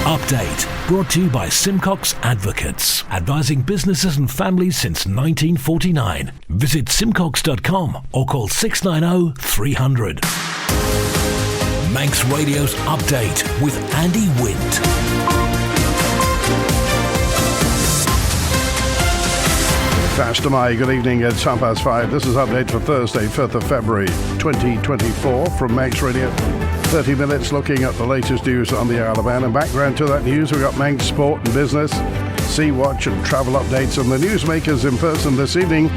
Update, brought to you by Simcox Advocates, advising businesses and families since 1949. Visit simcox.com or call 690 300. Manx Radio's Update with Andy Wint. Faster Mai, good evening, it's 5:30. This is Update for Thursday, 5th of February 2024 from Manx Radio. 30 minutes looking at the latest news on the Isle of Man. And background to that news, we've got Manx Sport and Business, Sea Watch and travel updates. And the newsmakers in person this evening,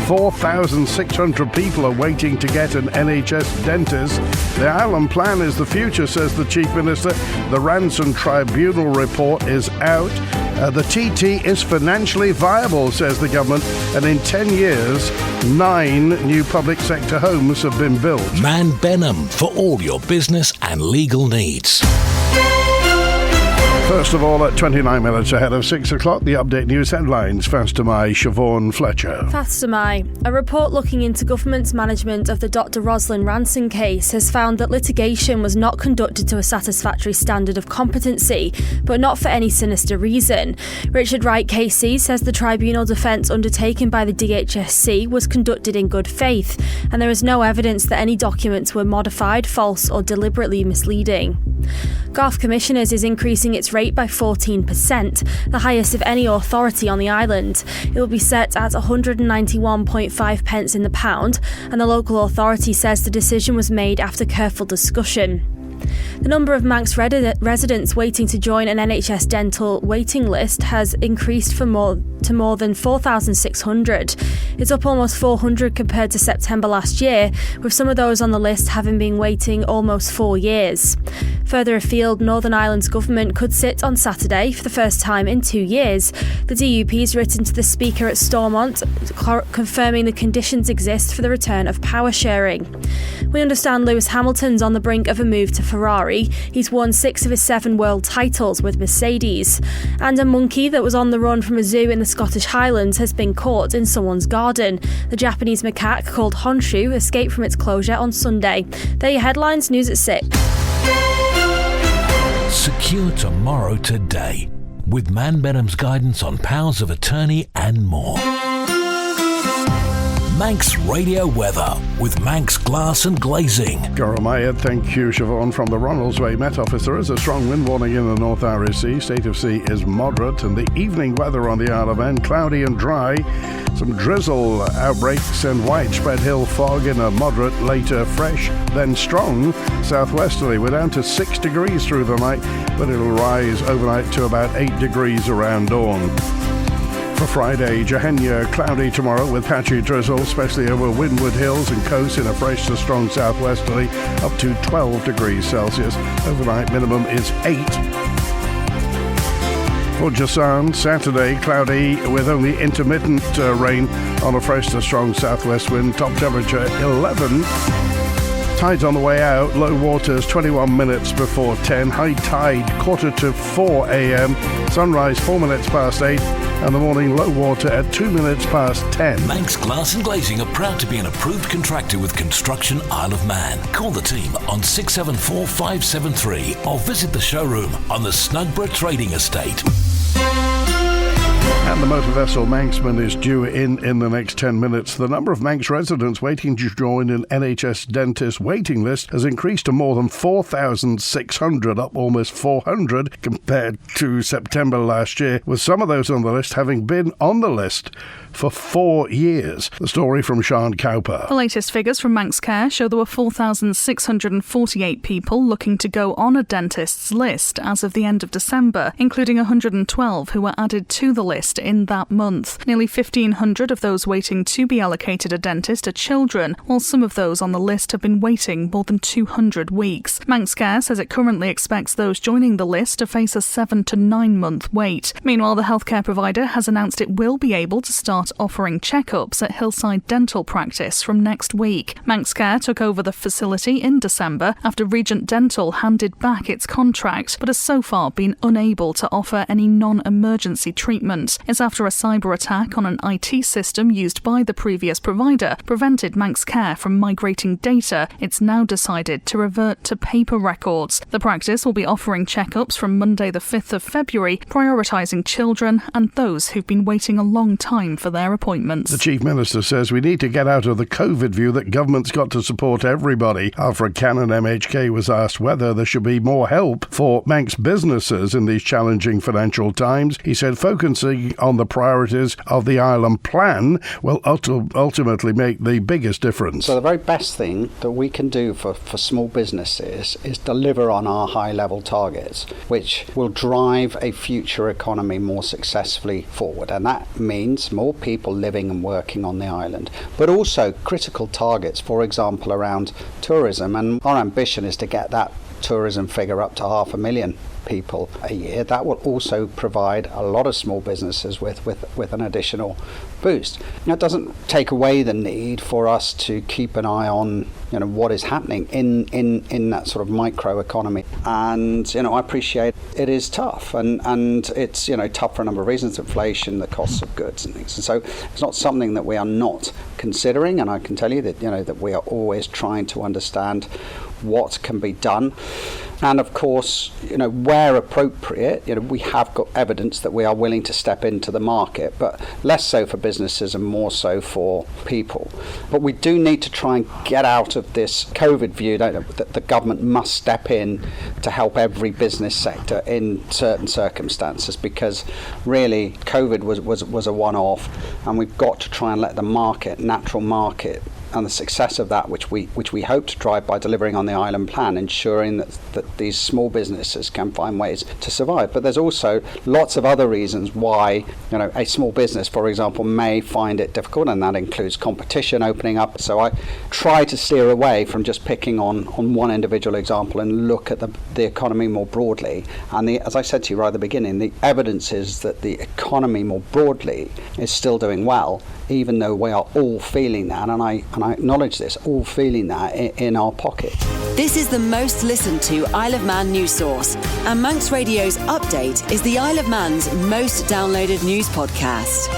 4,600 people are waiting to get an NHS dentist. The island plan is the future, says the Chief Minister. The Ranson Tribunal Report is out. The TT is financially viable, says the government, and in 10 years, 9 new public sector homes have been built. Man Benham for all your business and legal needs. First of all, at 29 minutes ahead of 6 o'clock, the Update News headlines. Faster Mai, Siobhan Fletcher. Faster Mai. A report looking into government's management of the Dr Rosalind Ranson case has found that litigation was not conducted to a satisfactory standard of competency, but not for any sinister reason. Richard Wright KC says the tribunal defence undertaken by the DHSC was conducted in good faith, and there is no evidence that any documents were modified, false or deliberately misleading. Garth Commissioners is increasing its rate by 14%, the highest of any authority on the island. It will be set at 191.5 pence in the pound, and the local authority says the decision was made after careful discussion. The number of Manx residents waiting to join an NHS dental waiting list has increased to more than 4,600. It's up almost 400 compared to September last year, with some of those on the list having been waiting almost 4 years. Further afield, Northern Ireland's government could sit on Saturday for the first time in 2 years. The DUP has written to the Speaker at Stormont, confirming the conditions exist for the return of power sharing. We understand Lewis Hamilton's on the brink of a move to Ferrari. He's won 6 of his 7 world titles with Mercedes. And a monkey that was on the run from a zoo in the Scottish Highlands has been caught in someone's garden. The Japanese macaque called Honshu escaped from its closure on Sunday. They're your headlines, news at 6. Secure tomorrow today with Man Benham's guidance on powers of attorney and more. Manx Radio Weather with Manx Glass and Glazing. Goromaya, thank you, Siobhan. From the Ronaldsway Met Office, there is a strong wind warning in the North Irish Sea. State of sea is moderate, and the evening weather on the Isle of Man, cloudy and dry. Some drizzle outbreaks and widespread hill fog in a moderate, later fresh, then strong southwesterly. We're down to 6 degrees through the night, but it'll rise overnight to about 8 degrees around dawn. For Friday, Jehenya, cloudy tomorrow with patchy drizzle, especially over windward hills and coasts in a fresh to strong southwesterly, up to 12 degrees Celsius. Overnight minimum is 8. For Jasan, Saturday, cloudy with only intermittent rain on a fresh to strong southwest wind. Top temperature 11. Tide's on the way out. Low waters 21 minutes before 10. High tide 4:45 a.m. Sunrise 4 minutes past 8. And the morning low water at 2 minutes past 10. Manx Glass and Glazing are proud to be an approved contractor with Construction Isle of Man. Call the team on 674 573 or visit the showroom on the Snugborough Trading Estate. And the motor vessel Manxman is due in the next 10 minutes. The number of Manx residents waiting to join an NHS dentist waiting list has increased to more than 4,600, up almost 400 compared to September last year, with some of those on the list having been on the list for 4 years. The story from Sian Cowper. The latest figures from Manx Care show there were 4,648 people looking to go on a dentist's list as of the end of December, including 112 who were added to the list in that month. Nearly 1,500 of those waiting to be allocated a dentist are children, while some of those on the list have been waiting more than 200 weeks. Manx Care says it currently expects those joining the list to face a 7 to 9 month wait. Meanwhile, the healthcare provider has announced it will be able to start offering checkups at Hillside Dental Practice from next week. Manx Care took over the facility in December after Regent Dental handed back its contract, but has so far been unable to offer any non-emergency treatment. equipment. It's after a cyber attack on an IT system used by the previous provider prevented Manx Care from migrating data. It's now decided to revert to paper records. The practice will be offering checkups from Monday the 5th of February, prioritising children and those who've been waiting a long time for their appointments. The Chief Minister says we need to get out of the COVID view that government's got to support everybody. Alfred Cannon MHK was asked whether there should be more help for Manx businesses in these challenging financial times. He said focusing on the priorities of the Island Plan will ultimately make the biggest difference. So the very best thing that we can do for small businesses is deliver on our high-level targets, which will drive a future economy more successfully forward. And that means more people living and working on the island, but also critical targets, for example, around tourism. And our ambition is to get that tourism figure up to 500,000 people a year. That will also provide a lot of small businesses with an additional boost. That doesn't take away the need for us to keep an eye on what is happening in that sort of micro economy. And I appreciate it is tough, and it's tough for a number of reasons: inflation, the costs of goods and things. And so it's not something that we are not considering, and I can tell you that that we are always trying to understand what can be done. And of course, where appropriate, we have got evidence that we are willing to step into the market, but less so for businesses and more so for people. But we do need to try and get out of this COVID view that the government must step in to help every business sector in certain circumstances, because really COVID was a one-off, and we've got to try and let the market, natural market, and the success of that, which we hope to drive by delivering on the Island Plan, ensuring that these small businesses can find ways to survive. But there's also lots of other reasons why a small business, for example, may find it difficult, and that includes competition opening up. So I try to steer away from just picking on one individual example and look at the economy more broadly. And as I said to you right at the beginning, the evidence is that the economy more broadly is still doing well, even though we are all feeling that, and I acknowledge this, all feeling that in our pocket. This is the most listened to Isle of Man news source, and Manx Radio's Update is the Isle of Man's most downloaded news podcast.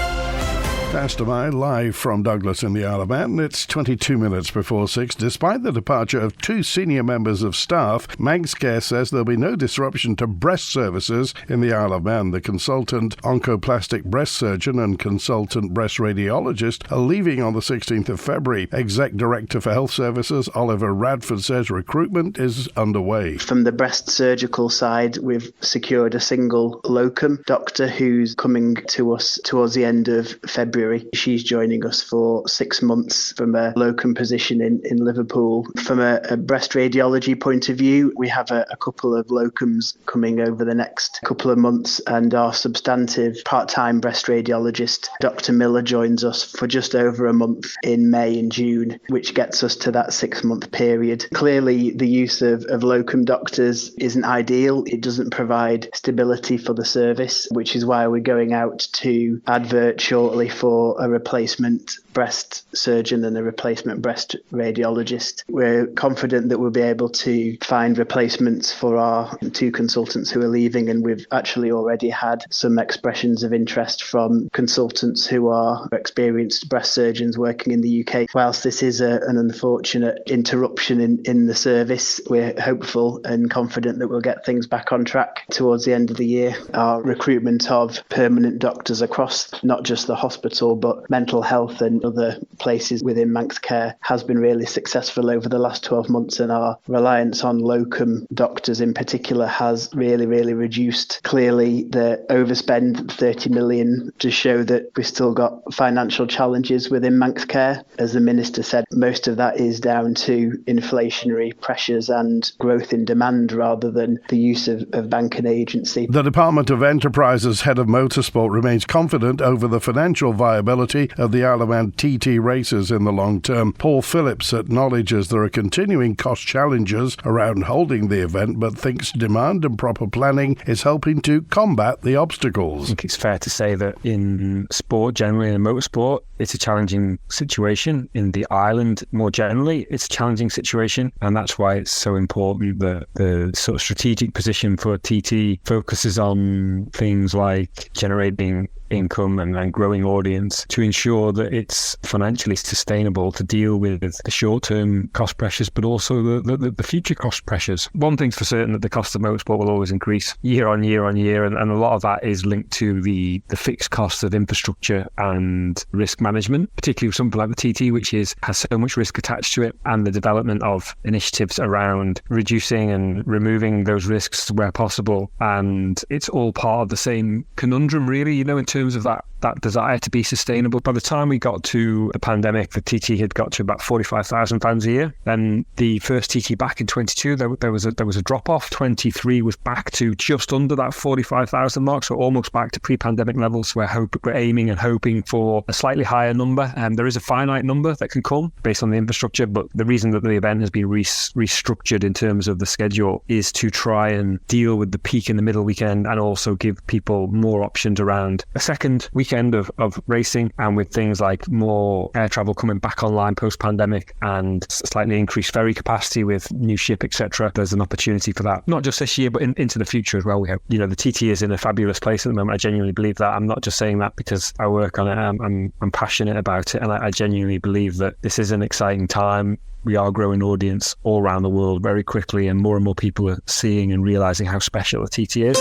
Pastor Mine, live from Douglas in the Isle of Man. It's 22 minutes before 6. Despite the departure of 2 senior members of staff, Manx Care says there'll be no disruption to breast services in the Isle of Man. The consultant oncoplastic breast surgeon and consultant breast radiologist are leaving on the 16th of February. Exec Director for Health Services, Oliver Radford, says recruitment is underway. From the breast surgical side, we've secured a single locum doctor who's coming to us towards the end of February. She's joining us for 6 months from a locum position in Liverpool. From a breast radiology point of view, we have a couple of locums coming over the next couple of months, and our substantive part-time breast radiologist, Dr. Miller, joins us for just over a month in May and June, which gets us to that 6-month period. Clearly, the use of locum doctors isn't ideal. It doesn't provide stability for the service, which is why we're going out to advert shortly for a replacement breast surgeon and a replacement breast radiologist. We're confident that we'll be able to find replacements for our 2 consultants who are leaving, and we've actually already had some expressions of interest from consultants who are experienced breast surgeons working in the UK. Whilst this is an unfortunate interruption in the service, we're hopeful and confident that we'll get things back on track towards the end of the year. Our recruitment of permanent doctors across not just the hospital but mental health and other places within Manx Care has been really successful over the last 12 months, and our reliance on locum doctors in particular has really reduced. Clearly, the overspend, 30 million, to show that we've still got financial challenges within Manx Care. As the Minister said, most of that is down to inflationary pressures and growth in demand rather than the use of bank and agency. The Department of Enterprise's head of motorsport remains confident over the financial viability of the Isle of Man TT races in the long term. Paul Phillips acknowledges there are continuing cost challenges around holding the event, but thinks demand and proper planning is helping to combat the obstacles. I think it's fair to say that in sport generally, in motorsport, it's a challenging situation. In the island more generally, it's a challenging situation, and that's why it's so important that the sort of strategic position for TT focuses on things like generating income and growing audience to ensure that it's financially sustainable to deal with the short-term cost pressures, but also the future cost pressures. One thing's for certain, that the cost of motorsport will always increase year on year on year, and a lot of that is linked to the fixed costs of infrastructure and risk management, particularly with something like the TT, which has so much risk attached to it, and the development of initiatives around reducing and removing those risks where possible. And it's all part of the same conundrum, really, in terms of that desire to be sustainable. By the time we got to the pandemic, the TT had got to about £45,000 a year. Then the first TT back in 22, there was a drop off. 23 was back to just under that 45,000 mark, so almost back to pre-pandemic levels. We're aiming and hoping for a slightly higher number. There is a finite number that can come based on the infrastructure, but the reason that the event has been restructured in terms of the schedule is to try and deal with the peak in the middle weekend, and also give people more options around a second weekend of racing, and with things like more air travel coming back online post-pandemic and slightly increased ferry capacity with new ship, etc. There's an opportunity for that, not just this year, but into the future as well. We hope. The TT is in a fabulous place at the moment. I genuinely believe that. I'm not just saying that because I work on it. I'm passionate about it, and I genuinely believe that this is an exciting time. We are growing audience all around the world very quickly, and more people are seeing and realising how special the TT is.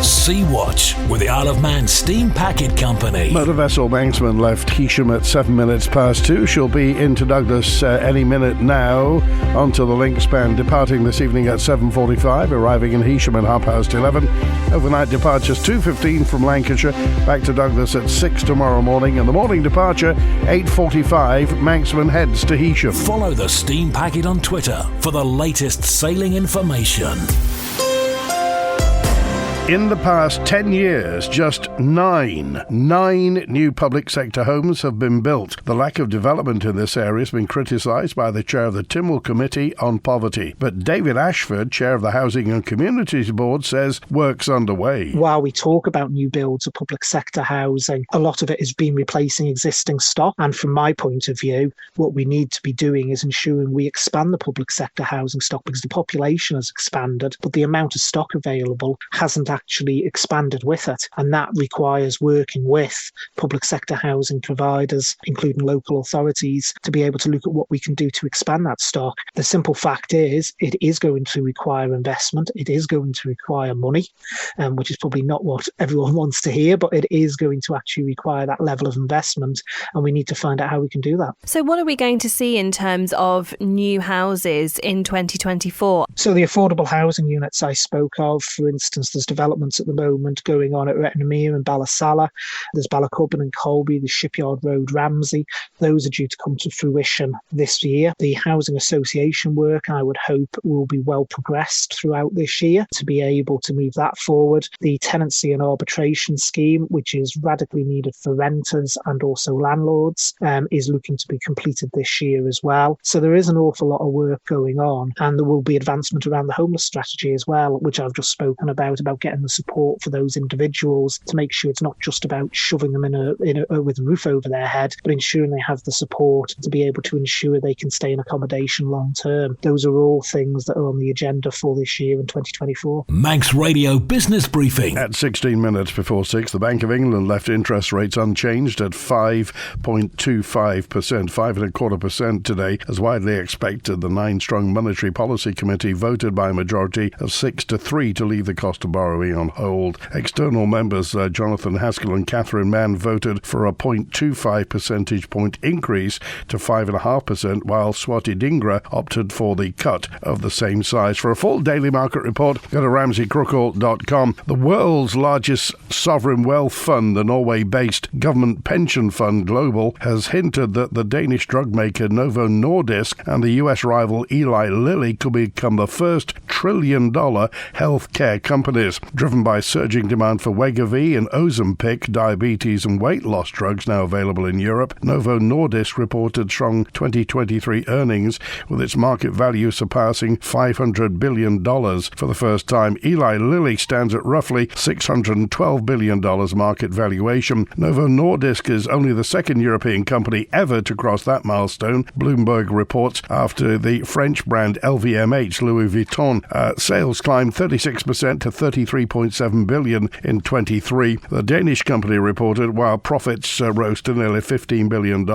Sea Watch with the Isle of Man Steam Packet Company. Motor vessel Manxman left Heysham at 7 minutes past 2. She'll be into Douglas any minute now. Onto the link span, departing this evening at 7:45, arriving in Heysham at 11:30. Overnight departures 2:15 from Lancashire, back to Douglas at 6 tomorrow morning. And the morning departure 8:45, Manxman heads to Heysham. Follow the Steam Packet on Twitter for the latest sailing information. In the past 10 years, just nine new public sector homes have been built. The lack of development in this area has been criticised by the chair of the Tynwald Committee on Poverty. But David Ashford, chair of the Housing and Communities Board, says work's underway. While we talk about new builds of public sector housing, a lot of it has been replacing existing stock. And from my point of view, what we need to be doing is ensuring we expand the public sector housing stock, because the population has expanded, but the amount of stock available hasn't actually expanded with it, and that requires working with public sector housing providers, including local authorities, to be able to look at what we can do to expand that stock. The simple fact is, it is going to require investment, it is going to require money, which is probably not what everyone wants to hear, but it is going to actually require that level of investment, and we need to find out how we can do that. So what are we going to see in terms of new houses in 2024? So the affordable housing units I spoke of, for instance, there's developments at the moment going on at Retnamere and Ballasalla. There's Ballacubban and Colby, the Shipyard Road, Ramsey. Those are due to come to fruition this year. The housing association work, I would hope, will be well progressed throughout this year to be able to move that forward. The tenancy and arbitration scheme, which is radically needed for renters and also landlords, is looking to be completed this year as well. So there is an awful lot of work going on, and there will be advancement around the homeless strategy as well, which I've just spoken about getting the support for those individuals to make sure it's not just about shoving them with a roof over their head, but ensuring they have the support to be able to ensure they can stay in accommodation long term. Those are all things that are on the agenda for this year in 2024. Manx Radio Business Briefing. At 16 minutes before 6, the Bank of England left interest rates unchanged at 5.25%, 5.25% today. As widely expected, the 9-strong Monetary Policy Committee voted by a majority of 6-3 to leave the cost of borrowing on hold. External members Jonathan Haskell and Catherine Mann voted for a 0.25 percentage point increase to 5.5%, while Swati Dhingra opted for the cut of the same size. For a full daily market report, go to ramseycrookall.com. The world's largest sovereign wealth fund, the Norway-based government pension fund Global, has hinted that the Danish drug maker Novo Nordisk and the US rival Eli Lilly could become the first trillion-dollar healthcare companies. Driven by surging demand for Wegovy and Ozempic, diabetes and weight loss drugs now available in Europe, Novo Nordisk reported strong 2023 earnings, with its market value surpassing $500 billion for the first time. Eli Lilly stands at roughly $612 billion market valuation. Novo Nordisk is only the second European company ever to cross that milestone, Bloomberg reports, after the French brand LVMH Louis Vuitton sales climbed 36% to 23.7 billion in 23. The Danish company reported while profits rose to nearly $15 billion,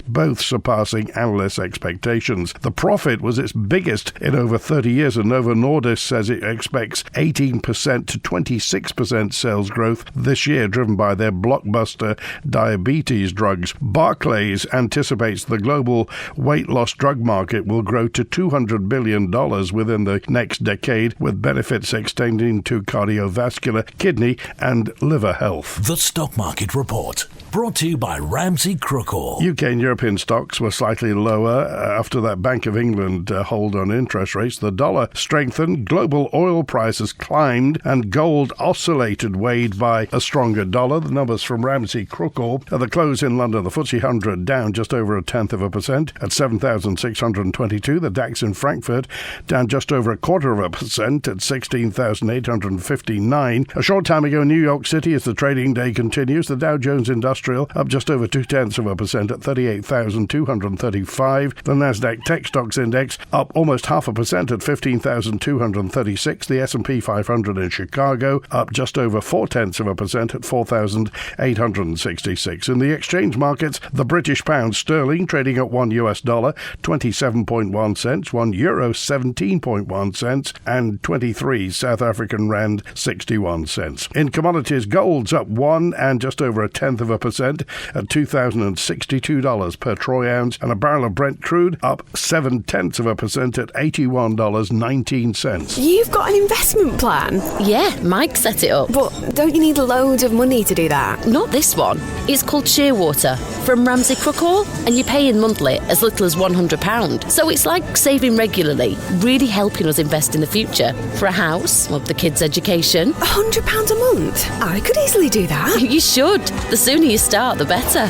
both surpassing analysts' expectations. The profit was its biggest in over 30 years, and Novo Nordisk says it expects 18% to 26% sales growth this year, driven by their blockbuster diabetes drugs. Barclays anticipates the global weight loss drug market will grow to $200 billion within the next decade, with benefits extending to cardiovascular, kidney and liver health. The Stock Market Report, brought to you by Ramsey Crookall. UK and European stocks were slightly lower after that Bank of England hold on interest rates. The dollar strengthened, global oil prices climbed, and gold oscillated, weighed by a stronger dollar. The numbers from Ramsey Crookall. At the close in London, the FTSE 100 down just over 0.1% at 7,622. The DAX in Frankfurt down just over 0.25% at 16,859. A short time ago, New York City, as the trading day continues, the Dow Jones Industrial up just over 0.2% at 38,235. The Nasdaq Tech Stocks Index up almost 0.5% at 15,236. The S&P 500 in Chicago up just over 0.4% at 4,866. In the exchange markets, the British pound sterling trading at $1 27.1 cents, €1 17.1 cents, and 23 South African rand 61 cents. In commodities, gold's up 1 and just over 0.1% at $2,062 per troy ounce, and a barrel of Brent crude up 0.7% at $81.19. You've got an investment plan? Yeah, Mike set it up. But don't you need loads of money to do that? Not this one. It's called Shearwater from Ramsey Crookall, and you pay in monthly as little as £100. So it's like saving regularly, really helping us invest in the future for a house, or the kids' education. £100 a month? I could easily do that. You should. The sooner you start, the better.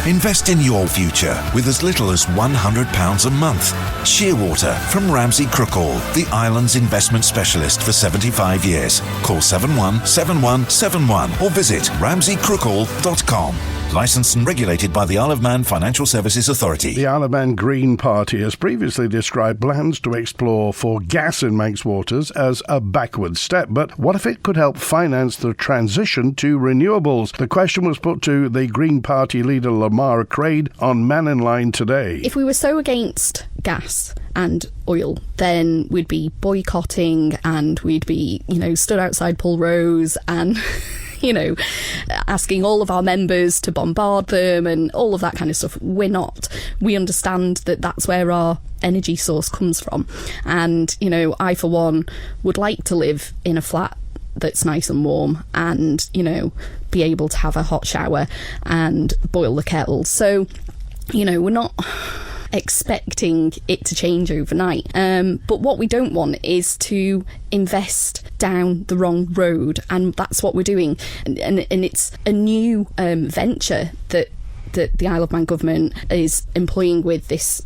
Invest in your future with as little as £100 a month. Shearwater from Ramsey Crookall, the island's investment specialist for 75 years. Call 717171 or visit ramseycrookall.com. Licensed and regulated by the Isle of Man Financial Services Authority. The Isle of Man Green Party has previously described plans to explore for gas in Manx waters as a backward step. But what if it could help finance the transition to renewables? The question was put to the Green Party leader Lamar Craig on Man in Line today. If we were so against gas and oil, then we'd be boycotting and we'd be, stood outside Pulrose and... asking all of our members to bombard them and all of that kind of stuff. We're not. We understand that that's where our energy source comes from. And, I, for one, would like to live in a flat that's nice and warm and, be able to have a hot shower and boil the kettle. So, we're not expecting it to change overnight. But what we don't want is to invest down the wrong road, and that's what we're doing. And it's a new venture that the Isle of Man government is employing with this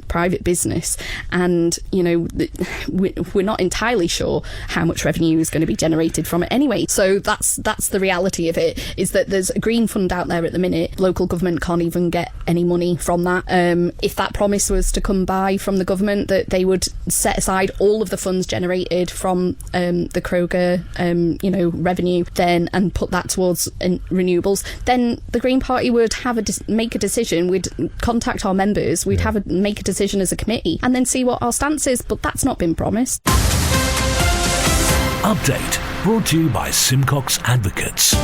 private business, and we're not entirely sure how much revenue is going to be generated from it anyway. So that's the reality of it, is that there's a green fund out there at the minute. Local government can't even get any money from that. If that promise was to come by from the government that they would set aside all of the funds generated from the Crogga revenue then and put that towards renewables, then the Green Party would have make a decision. We'd contact our members, we'd make a decision as a committee and then see what our stance is, but that's not been promised. Update brought to you by Simcox Advocates.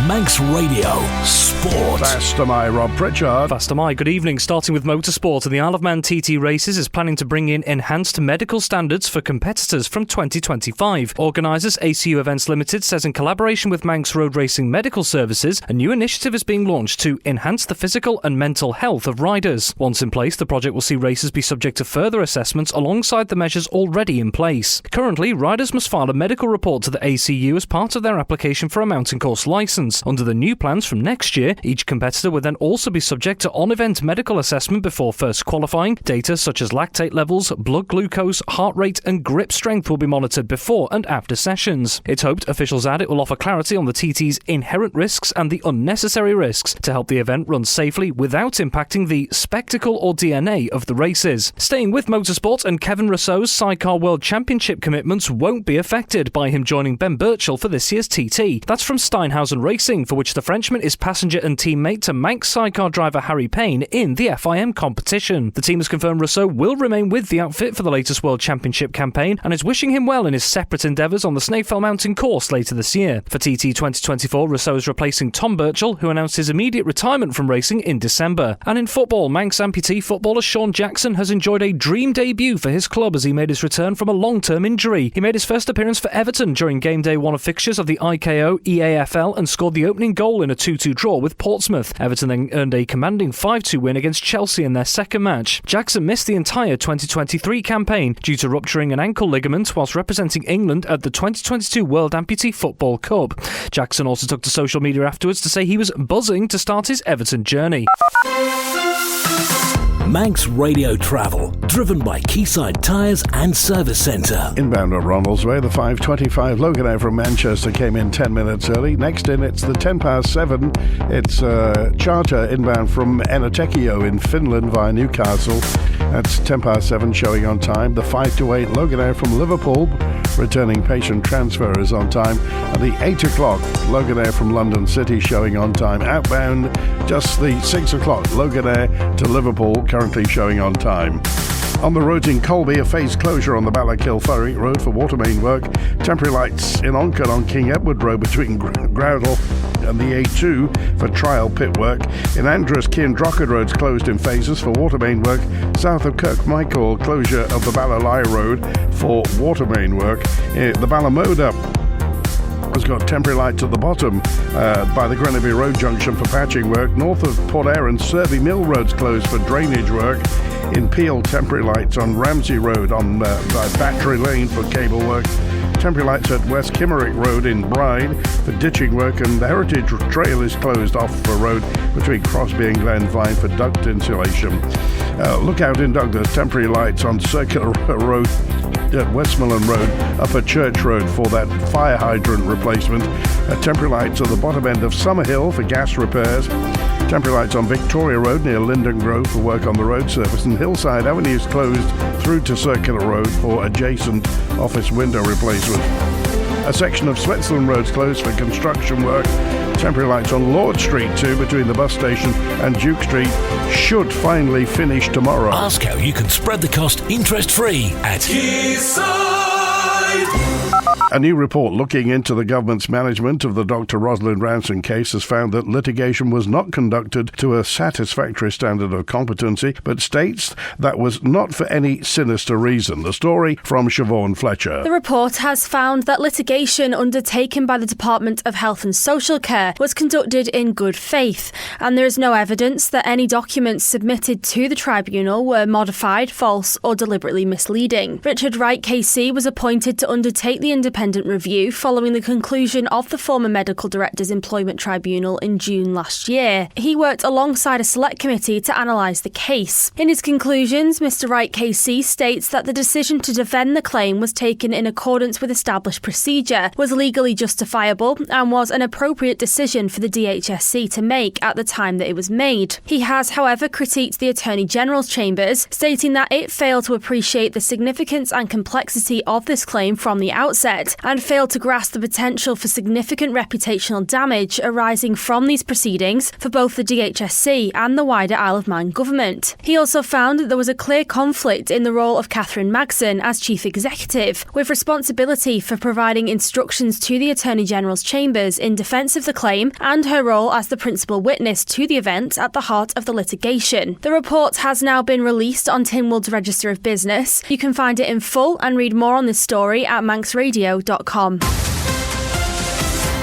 Manx Radio Sport. Fast am I, Rob Pritchard. Fast am I. Good evening. Starting with motorsport, the Isle of Man TT Races is planning to bring in enhanced medical standards for competitors from 2025. Organisers ACU Events Limited says in collaboration with Manx Road Racing Medical Services, a new initiative is being launched to enhance the physical and mental health of riders. Once in place, the project will see races be subject to further assessments alongside the measures already in place. Currently, riders must file a medical report to the ACU as part of their application for a mountain course licence. months. Under the new plans from next year, each competitor would then also be subject to on-event medical assessment before first qualifying. Data such as lactate levels, blood glucose, heart rate and grip strength will be monitored before and after sessions. It's hoped, officials add, it will offer clarity on the TT's inherent risks and the unnecessary risks to help the event run safely without impacting the spectacle or DNA of the races. Staying with motorsport, and Kevin Rousseau's Sidecar World Championship commitments won't be affected by him joining Ben Birchall for this year's TT. That's from Steinhausen Racing, for which the Frenchman is passenger and teammate to Manx sidecar driver Harry Payne in the FIM competition. The team has confirmed Rousseau will remain with the outfit for the latest World Championship campaign and is wishing him well in his separate endeavours on the Snaefell Mountain course later this year. For TT 2024, Rousseau is replacing Tom Birchall, who announced his immediate retirement from racing in December. And in football, Manx amputee footballer Sean Jackson has enjoyed a dream debut for his club as he made his return from a long-term injury. He made his first appearance for Everton during game day 1 of fixtures of the IKO EAFL and scored the opening goal in a 2-2 draw with Portsmouth. Everton then earned a commanding 5-2 win against Chelsea in their second match. Jackson missed the entire 2023 campaign due to rupturing an ankle ligament whilst representing England at the 2022 World Amputee Football Cup. Jackson also took to social media afterwards to say he was buzzing to start his Everton journey. Manx Radio Travel, driven by Quayside Tyres and Service Centre. Inbound on Ronaldsway, the 5:25 Loganair from Manchester came in 10 minutes early. Next in, it's the 7:10. It's charter inbound from Enotecchio in Finland via Newcastle. That's 7:10 showing on time. The 5-8 Loganair from Liverpool, returning patient transfer, is on time. And the 8 o'clock Loganair from London City showing on time. Outbound, just the 6 o'clock Loganair to Liverpool, currently showing on time. On the roads in Colby, a phase closure on the Ballackill-Thurrock Road for water main work. Temporary lights in Onchan on King Edward Road between Groudle and the A2 for trial pit work. In Andrews, Kiandrockard Road's closed in phases for water main work. South of Kirkmichael, closure of the Ballalai Road for water main work. The Ballamoda has got temporary lights at the bottom by the Grenby Road junction for patching work. North of Port Erin, Survey Mill Road's closed for drainage work. In Peel, temporary lights on Ramsey Road by Battery Lane for cable work. Temporary lights at West Kimmerwick Road in Bride for ditching work, and the Heritage Trail is closed off for road between Crosby and Glenvine for duct insulation. Lookout in Douglas, temporary lights on Circular Road at Westmoreland Road, Upper Church Road for that fire hydrant replacement. Temporary lights at the bottom end of Summerhill for gas repairs. Temporary lights on Victoria Road near Linden Grove for work on the road surface, and Hillside Avenue is closed through to Circular Road for adjacent office window replacement. A section of Switzerland Road's closed for construction work. Temporary lights on Lord Street too between the bus station and Duke Street should finally finish tomorrow. Ask how you can spread the cost interest-free at Quayside. A new report looking into the government's management of the Dr. Rosalind Ranson case has found that litigation was not conducted to a satisfactory standard of competency, but states that was not for any sinister reason. The story from Siobhan Fletcher. The report has found that litigation undertaken by the Department of Health and Social Care was conducted in good faith, and there is no evidence that any documents submitted to the tribunal were modified, false or deliberately misleading. Richard Wright KC was appointed to undertake the independent review following the conclusion of the former Medical Director's Employment Tribunal in June last year. He worked alongside a select committee to analyse the case. In his conclusions, Mr Wright KC states that the decision to defend the claim was taken in accordance with established procedure, was legally justifiable and was an appropriate decision for the DHSC to make at the time that it was made. He has, however, critiqued the Attorney General's chambers, stating that it failed to appreciate the significance and complexity of this claim from the outset and failed to grasp the potential for significant reputational damage arising from these proceedings for both the DHSC and the wider Isle of Man government. He also found that there was a clear conflict in the role of Catherine Magson as Chief Executive, with responsibility for providing instructions to the Attorney General's chambers in defence of the claim and her role as the principal witness to the event at the heart of the litigation. The report has now been released on Tynwald's Register of Business. You can find it in full and read more on this story at manxradio.com.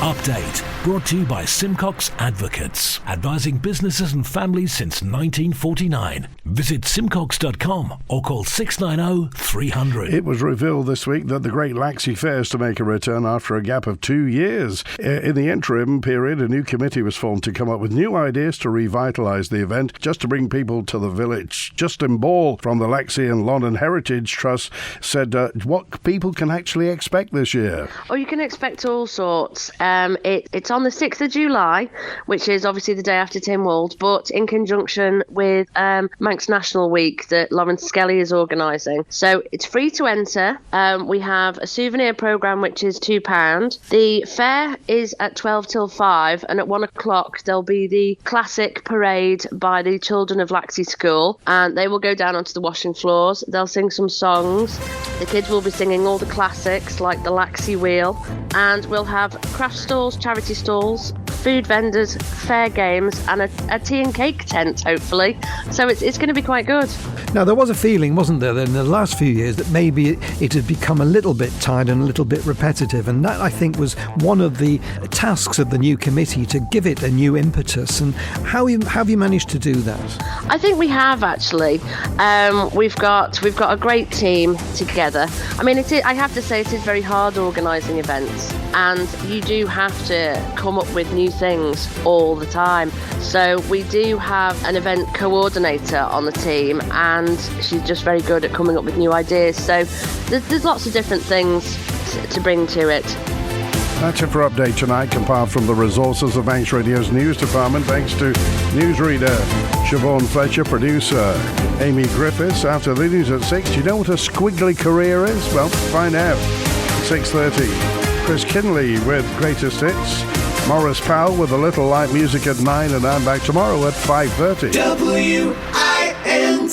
Update Brought to you by Simcox Advocates, advising businesses and families since 1949. Visit simcox.com or call 690 300. It was revealed this week that the Great Laxey Fair is to make a return after a gap of 2 years. In the interim period, a new committee was formed to come up with new ideas to revitalise the event, just to bring people to the village. Justin Ball from the Laxey and London Heritage Trust said what people can actually expect this year. Oh, you can expect all sorts. It's on the 6th of July, which is obviously the day after Tynwald, but in conjunction with Manx National Week that Lawrence Skelly is organising. So it's free to enter. We have a souvenir programme which is £2. The fair is at 12 till 5, and at 1 o'clock there'll be the classic parade by the children of Laxey School, and they will go down onto the washing floors. They'll sing some songs. The kids will be singing all the classics like the Laxey Wheel, and we'll have craft stalls, charity stalls, food vendors, fair games, and a tea and cake tent, hopefully. So it's going to be quite good. Now, there was a feeling, wasn't there, in the last few years that maybe it had become a little bit tired and a little bit repetitive, and that, I think, was one of the tasks of the new committee, to give it a new impetus. And how have you managed to do that? I think we have, actually. We've got a great team together. I mean, I have to say, it is very hard organising events, and you do have to come up with new things all the time. So we do have an event coordinator on the team, and she's just very good at coming up with new ideas. So there's lots of different things to bring to it. That's it for Update tonight, compiled from the resources of Manx Radio's news department. Thanks to newsreader Siobhan Fletcher, producer Amy Griffiths. After the news at 6, do you know what a squiggly career is? Well, find out. 6:30. Chris Kinley with Greatest Hits. Maurice Powell with a little light music at 9, and I'm back tomorrow at 5:30. WINT